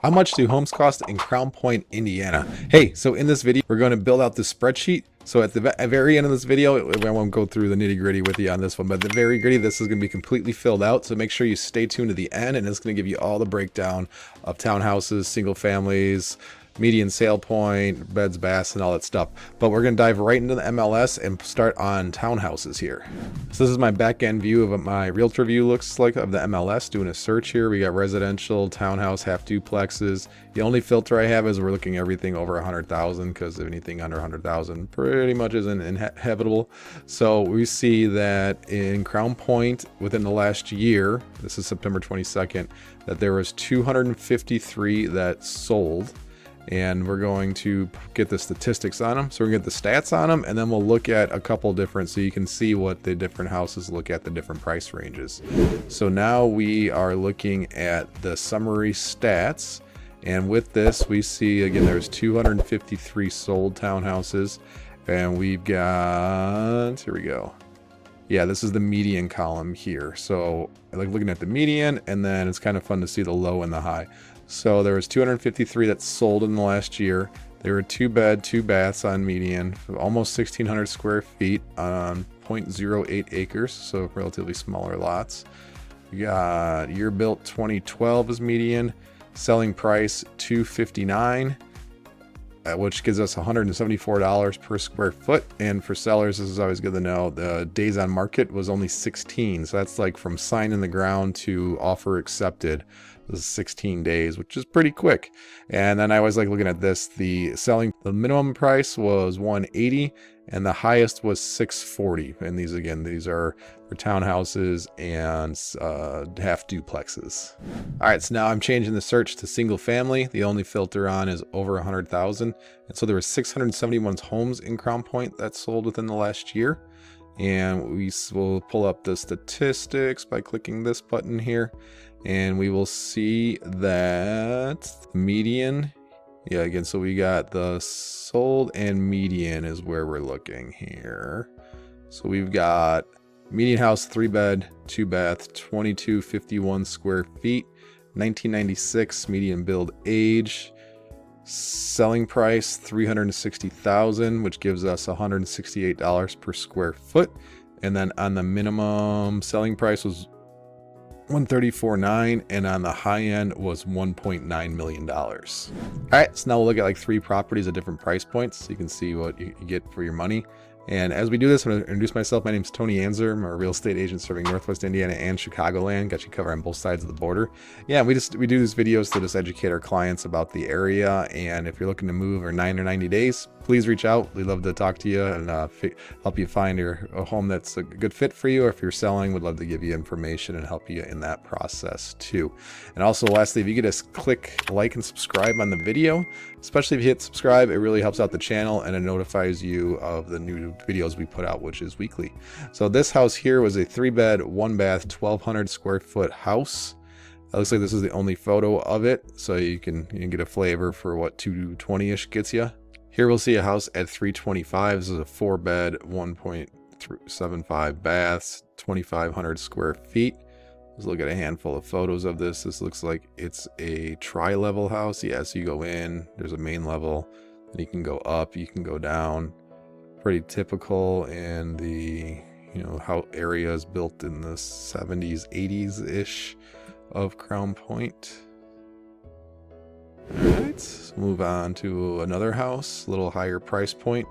How much do homes cost in Crown Point, Indiana? Hey, so in this video, we're going to build out this spreadsheet. So at the very end of this video, I won't go through the nitty gritty with you on this one, but at the very gritty, this is going to be completely filled out. So make sure you stay tuned to the end, and it's going to give you all the breakdown of townhouses, single families, median sale point, beds, baths, and all that stuff. But we're going to dive right into the MLS and start on townhouses here. So this is my back end view of what my Realtor view looks like of the MLS. Doing a search here, we got residential, townhouse, half duplexes. The only filter I have is we're looking at everything over 100,000, because if anything under 100,000 pretty much isn't inhabitable. So we see that in Crown Point within the last year, this is September 22nd, that there was 253 that sold. And we're going to get the statistics on them. So we're going to get the stats on them, and then we'll look at a couple different, so you can see what the different houses look at, the different price ranges. So now we are looking at the summary stats. And with this, we see, again, there's 253 sold townhouses. And we've got, here we go. Yeah, this is the median column here. So I like looking at the median, and then it's kind of fun to see the low and the high. So there was 253 that sold in the last year. They were 2-bed, 2 baths on median, almost 1,600 square feet on 0.08 acres, so relatively smaller lots. We got year built 2012 as median, selling price $259, which gives us $174 per square foot. And for sellers, this is always good to know, the days on market was only 16. So that's like from sign in the ground to offer accepted. This is 16 days, which is pretty quick. And then I always like looking at this. The minimum price was 180 and the highest was 640. And these, again, these are for townhouses and half duplexes. All right, so now I'm changing the search to single family. The only filter on is over 100,000. And so there were 671 homes in Crown Point that sold within the last year. And we will pull up the statistics by clicking this button here. And we will see that the median, yeah, again, so we got the sold and median is where we're looking here. So we've got median house, 3-bed, 2-bath, 2251 square feet, 1996 median build age, selling price $360,000, which gives us $168 per square foot. And then on the minimum selling price was $134,900, and on the high end was $1.9 million. All right, so now we'll look at like 3 properties at different price points, so you can see what you get for your money. And as we do this, I'm going to introduce myself. My name is Tony Anczer. I'm a real estate agent serving Northwest Indiana and Chicagoland. Got you covered on both sides of the border. Yeah, we do these videos to just educate our clients about the area. And if you're looking to move in 9 or 90 days, please reach out. We'd love to talk to you and help you find a home that's a good fit for you. Or if you're selling, we'd love to give you information and help you in that process too. And also, lastly, if you could just click like and subscribe on the video, especially if you hit subscribe, it really helps out the channel and it notifies you of the new videos we put out, which is weekly. So this house here was a 3-bed, 1-bath, 1,200 square foot house. It looks like this is the only photo of it, so you can get a flavor for what 220-ish gets you. Here we'll see a house at 325. This is a 4-bed, 1.75 baths, 2,500 square feet. Let's look at a handful of photos of this. This looks like it's a tri-level house. Yeah, so you go in, there's a main level, and you can go up, you can go down. Pretty typical in the, how areas built in the 70s, 80s-ish of Crown Point. All right, let's move on to another house, a little higher price point.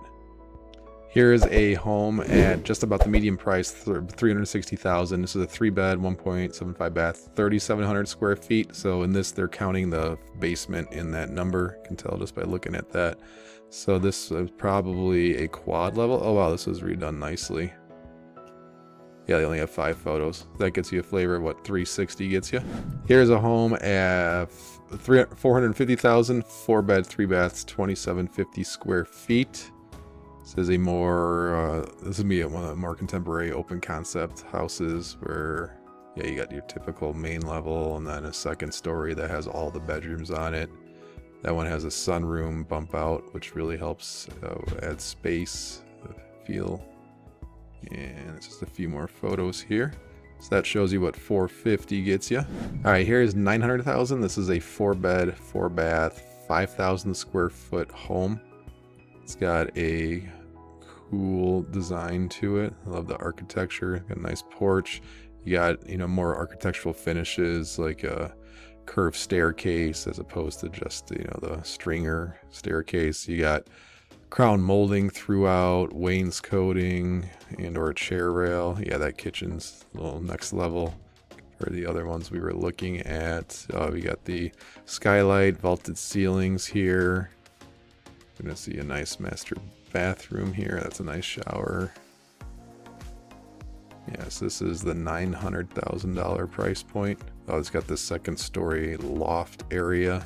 Here is a home at just about the median price, $360,000. This is a 3-bed, 1.75 bath, 3,700 square feet. So in this, they're counting the basement in that number. You can tell just by looking at that. So this is probably a quad level. Oh wow, this is redone nicely. Yeah, they only have 5 photos. That gets you a flavor of what 360 gets you. Here's a home at $450,000, 4-bed, 3 baths, 2,750 square feet. This is a more, this would be one of the more contemporary open concept houses where, yeah, you got your typical main level and then a second story that has all the bedrooms on it. That one has a sunroom bump out, which really helps add space, feel. And it's just a few more photos here. So that shows you what 450 gets you. All right, here's 900,000. This is a 4-bed, 4-bath, 5,000 square foot home. It's got a cool design to it. I love the architecture. Got a nice porch. You got, you know, more architectural finishes like a curved staircase as opposed to just, you know, the stringer staircase. You got crown molding throughout, wainscoting, and or a chair rail. Yeah, that kitchen's a little next level for the other ones we were looking at. We got the skylight, vaulted ceilings here. We're gonna see a nice master bathroom here. That's a nice shower. Yes, this is the $900,000 price point. Oh, it's got the second story loft area.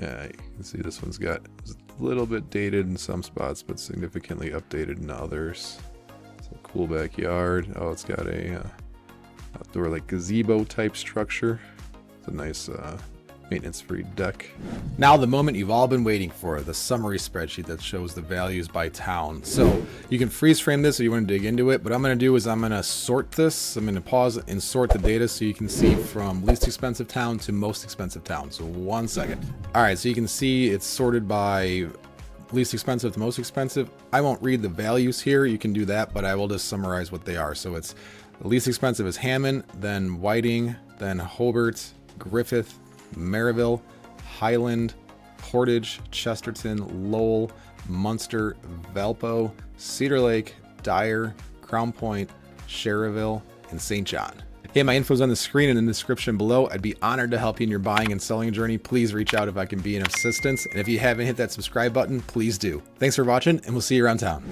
Yeah, you can see this one's got a little bit dated in some spots, but significantly updated in others. It's a cool backyard. Oh, it's got a outdoor like gazebo type structure. It's a nice maintenance-free deck. Now the moment you've all been waiting for, the summary spreadsheet that shows the values by town. So you can freeze frame this if you want to dig into it, but what I'm going to do is I'm going to sort this. I'm going to pause and sort the data so you can see from least expensive town to most expensive town. So 1 second. All right, so you can see it's sorted by least expensive to most expensive. I won't read the values here. You can do that, but I will just summarize what they are. So it's the least expensive is Hammond, then Whiting, then Hobart, Griffith, Maryville, Highland, Portage, Chesterton, Lowell, Munster, Valpo, Cedar Lake, Dyer, Crown Point, Sherrville, and St. John. Hey, my info's on the screen and in the description below. I'd be honored to help you in your buying and selling journey. Please reach out if I can be of assistance. And if you haven't hit that subscribe button, please do. Thanks for watching, and we'll see you around town.